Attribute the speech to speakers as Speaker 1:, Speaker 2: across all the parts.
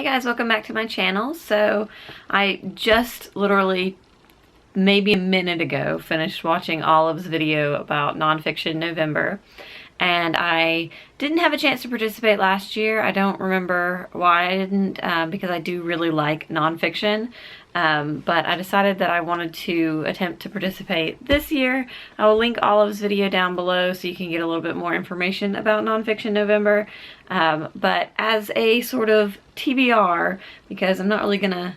Speaker 1: guys, welcome back to my channel. So I just literally maybe a minute ago finished watching Olive's video about nonfiction November, and I didn't have a chance to participate last year. I don't remember why I didn't, because I do really like nonfiction, but I decided that I wanted to attempt to participate this year. I will link Olive's video down below so you can get a little bit more information about nonfiction November, but as a sort of TBR, because I'm not really gonna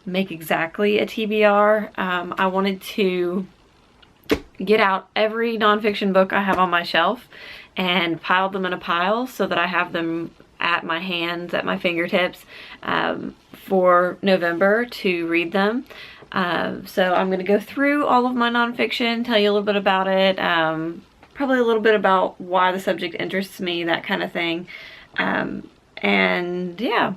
Speaker 1: make exactly a TBR, I wanted to get out every nonfiction book I have on my shelf and pile them in a pile so that I have them at my hands, at my fingertips, for November to read them. So I'm going to go through all of my nonfiction, tell you a little bit about it, probably a little bit about why the subject interests me, that kind of thing. And yeah,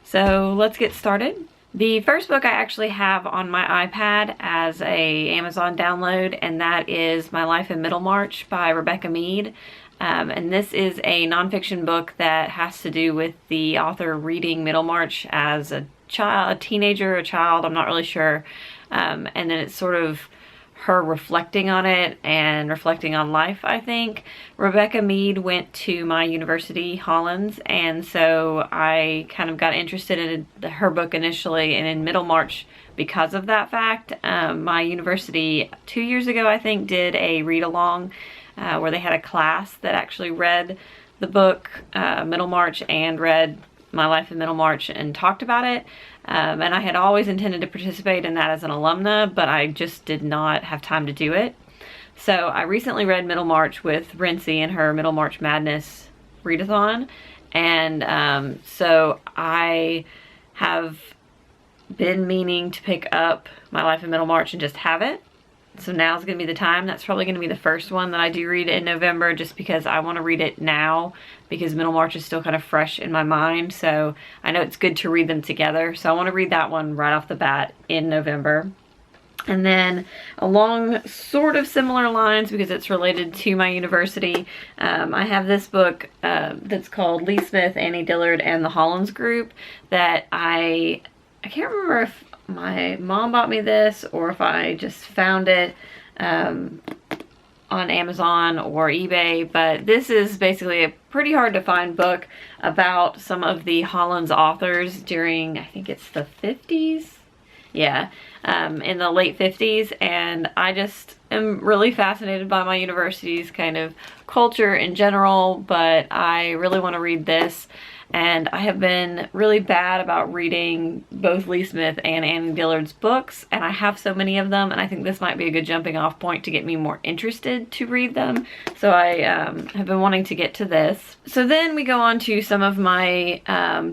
Speaker 1: so let's get started. The first book I actually have on my iPad as a Amazon download, and that is My Life in Middlemarch by Rebecca Mead. And this is a nonfiction book that has to do with the author reading Middlemarch as a child, a teenager, a child, I'm not really sure. And then it's sort of her reflecting on it and reflecting on life, I think. Rebecca Mead went to my university, Hollins, and so I kind of got interested in her book initially and in Middlemarch because of that fact. My university 2 years ago, I think, did a read-along where they had a class that actually read the book Middlemarch and read My Life in Middlemarch and talked about it. And I had always intended to participate in that as an alumna, but I just did not have time to do it. So I recently read Middlemarch with Rincey in her Middlemarch Madness readathon, and so I have been meaning to pick up My Life in Middlemarch and just have it. So now's going to be the time. That's probably going to be the first one that I do read in November, just because I want to read it now, because Middlemarch is still kind of fresh in my mind. So I know it's good to read them together. So I want to read that one right off the bat in November. And then along sort of similar lines, because it's related to my university, I have this book that's called Lee Smith, Annie Dillard, and the Hollins Group that I can't remember if my mom bought me this or if I just found it on Amazon or eBay, but this is basically a pretty hard to find book about some of the Hollins authors during, I think it's the 50s? Yeah, in the late 50s, and I just am really fascinated by my university's kind of culture in general, but I really want to read this. And I have been really bad about reading both Lee Smith and Annie Dillard's books, and I have so many of them, and I think this might be a good jumping off point to get me more interested to read them. So I have been wanting to get to this. So then we go on to some of my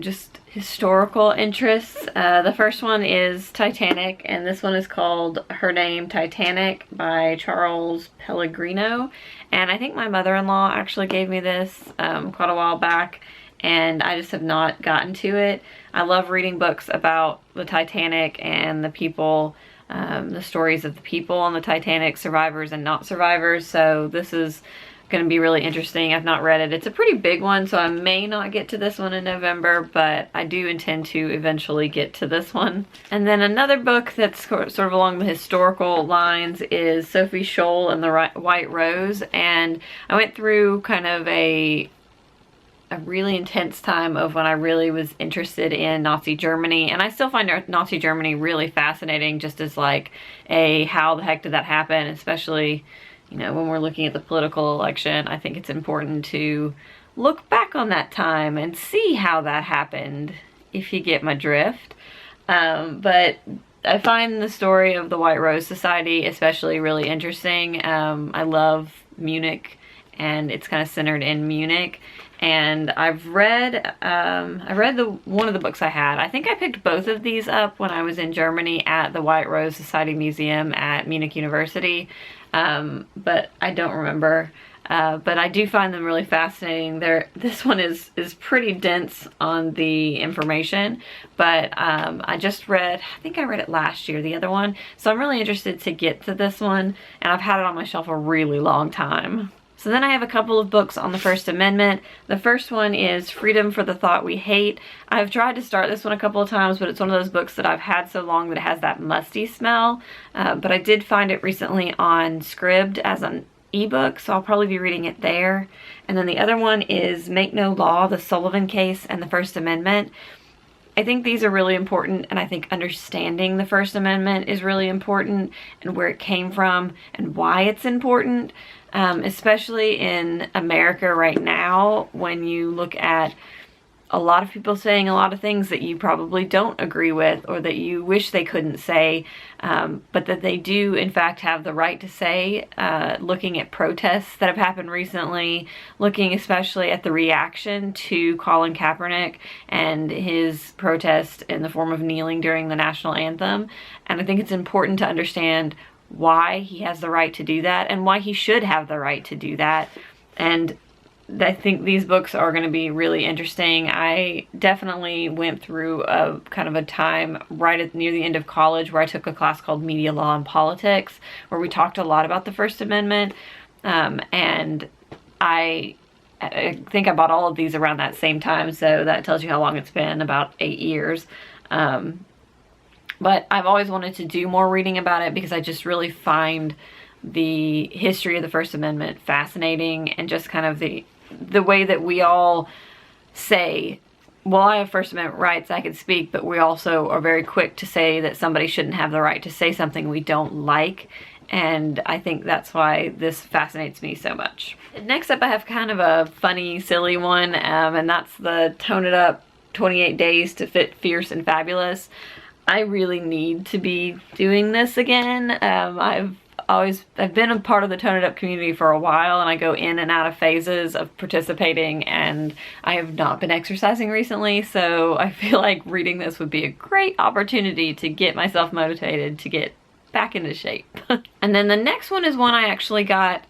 Speaker 1: just historical interests. The first one is Titanic, and this one is called Her Name, Titanic by Charles Pellegrino. And I think my mother-in-law actually gave me this quite a while back, and I just have not gotten to it. I love reading books about the Titanic and the people, the stories of the people on the Titanic, survivors and not survivors, so this is going to be really interesting. I've not read it. It's a pretty big one, so I may not get to this one in November, but I do intend to eventually get to this one. And then another book that's sort of along the historical lines is Sophie Scholl and the White Rose, and I went through kind of a really intense time of when I really was interested in Nazi Germany, and I still find Nazi Germany really fascinating, just as like how the heck did that happen, especially, you know, when we're looking at the political election. I think it's important to look back on that time and see how that happened, if you get my drift. But I find the story of the White Rose Society especially really interesting. I love Munich, and it's kind of centered in Munich. And I've read, one of the books I had. I think I picked both of these up when I was in Germany at the White Rose Society Museum at Munich University, but I don't remember. But I do find them really fascinating. This one is pretty dense on the information, but I just read, I think I read it last year, the other one. So I'm really interested to get to this one, and I've had it on my shelf a really long time. So then I have a couple of books on the First Amendment. The first one is Freedom for the Thought We Hate. I've tried to start this one a couple of times, but it's one of those books that I've had so long that it has that musty smell. But I did find it recently on Scribd as an ebook, so I'll probably be reading it there. And then the other one is Make No Law, The Sullivan Case and the First Amendment. I think these are really important, and I think understanding the First Amendment is really important, and where it came from and why it's important, especially in America right now, when you look at a lot of people saying a lot of things that you probably don't agree with, or that you wish they couldn't say, but that they do in fact have the right to say, looking at protests that have happened recently, looking especially at the reaction to Colin Kaepernick and his protest in the form of kneeling during the national anthem. And I think it's important to understand why he has the right to do that and why he should have the right to do that. And I think these books are going to be really interesting. I definitely went through a kind of a time near the end of college where I took a class called Media Law and Politics, where we talked a lot about the First Amendment. And I think I bought all of these around that same time, so that tells you how long it's been, about 8 years. But I've always wanted to do more reading about it because I just really find the history of the First Amendment fascinating, and just kind of the way that we all say, well, I have First Amendment rights, I can speak, but we also are very quick to say that somebody shouldn't have the right to say something we don't like. And I think that's why this fascinates me so much. Next up, I have kind of a funny, silly one, and that's the Tone It Up 28 Days to Fit Fierce and Fabulous. I really need to be doing this again. I've been a part of the Tone It Up community for a while, and I go in and out of phases of participating, and I have not been exercising recently, so I feel like reading this would be a great opportunity to get myself motivated to get back into shape. And then the next one is one I actually got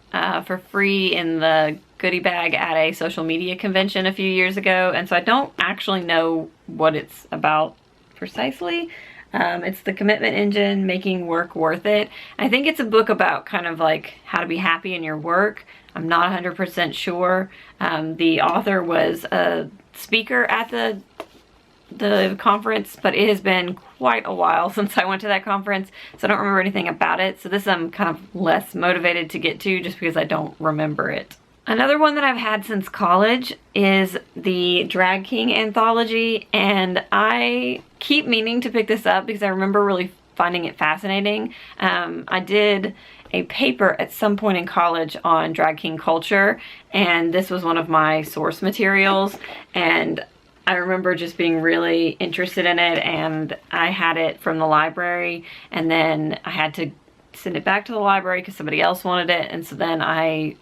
Speaker 1: for free in the goodie bag at a social media convention a few years ago, and so I don't actually know what it's about precisely. It's The Commitment Engine, Making Work Worth It. I think it's a book about kind of like how to be happy in your work. I'm not 100% sure. The author was a speaker at the conference, but it has been quite a while since I went to that conference, so I don't remember anything about it. So this I'm kind of less motivated to get to just because I don't remember it. Another one that I've had since college is the Drag King anthology, and I keep meaning to pick this up because I remember really finding it fascinating. I did a paper at some point in college on drag king culture, and this was one of my source materials, and I remember just being really interested in it, and I had it from the library, and then I had to send it back to the library because somebody else wanted it, and so then I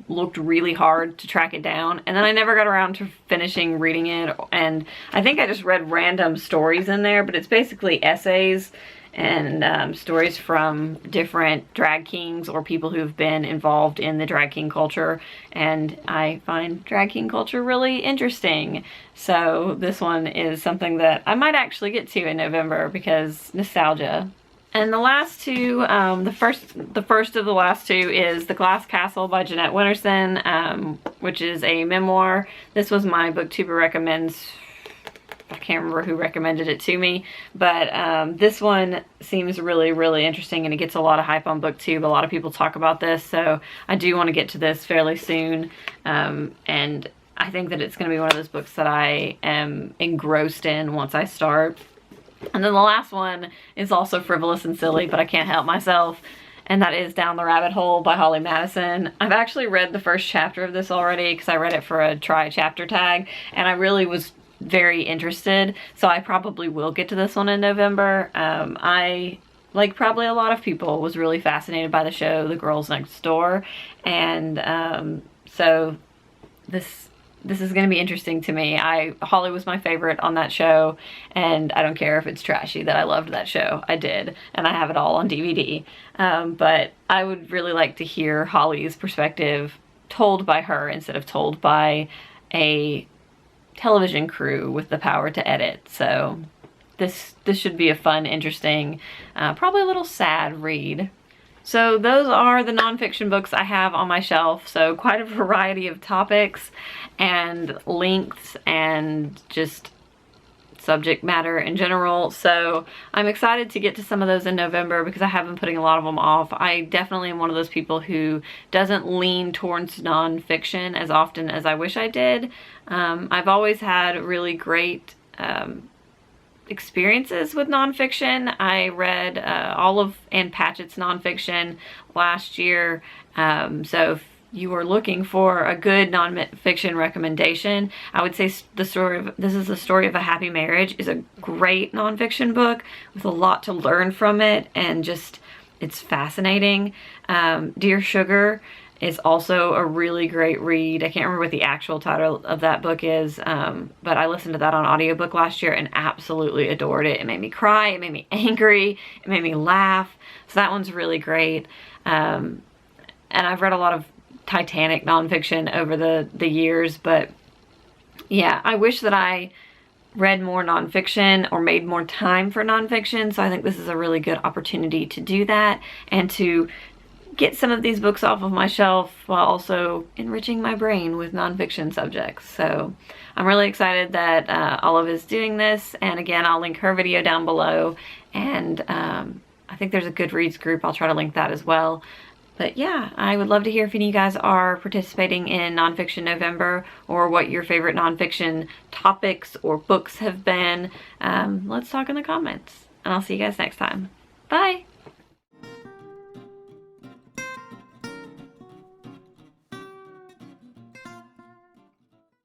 Speaker 1: looked really hard to track it down, and then I never got around to finishing reading it. And I think I just read random stories in there, but it's basically essays and stories from different drag kings or people who've been involved in the drag king culture, and I find drag king culture really interesting. So this one is something that I might actually get to in November because nostalgia. And the last two, the first of the last two is The Glass Castle by Jeanette Winterson, which is a memoir. This was my booktuber recommends. I can't remember who recommended it to me, but this one seems really, really interesting, and it gets a lot of hype on BookTube. A lot of people talk about this, so I do want to get to this fairly soon, and I think that it's going to be one of those books that I am engrossed in once I start. And then the last one is also frivolous and silly, but I can't help myself, and that is Down the Rabbit Hole by Holly Madison. I've actually read the first chapter of this already because I read it for a try chapter tag, and I really was very interested, so I probably will get to this one in November. I, like probably a lot of people, was really fascinated by the show The Girls Next Door, and so this is going to be interesting to me. Holly was my favorite on that show, and I don't care if it's trashy that I loved that show. I did, and I have it all on DVD. But I would really like to hear Holly's perspective told by her instead of told by a television crew with the power to edit. So this should be a fun, interesting, probably a little sad read. So those are the nonfiction books I have on my shelf. So quite a variety of topics and lengths and just subject matter in general. So I'm excited to get to some of those in November because I have been putting a lot of them off. I definitely am one of those people who doesn't lean towards nonfiction as often as I wish I did. I've always had really great experiences with nonfiction. I read all of Ann Patchett's nonfiction last year. So if you are looking for a good nonfiction recommendation, I would say This Is the Story of a Happy Marriage is a great nonfiction book with a lot to learn from it, and just, it's fascinating. Dear Sugar is also a really great read. I can't remember what the actual title of that book is, but I listened to that on audiobook last year and absolutely adored it. It made me cry, it made me angry, it made me laugh. So that one's really great. And I've read a lot of Titanic nonfiction over the years, but yeah, I wish that I read more nonfiction or made more time for nonfiction. So I think this is a really good opportunity to do that and to get some of these books off of my shelf while also enriching my brain with nonfiction subjects. So I'm really excited that Olive is doing this, and again, I'll link her video down below, and I think there's a Goodreads group. I'll try to link that as well. But yeah, I would love to hear if any of you guys are participating in Nonfiction November, or what your favorite nonfiction topics or books have been. Let's talk in the comments, and I'll see you guys next time. Bye!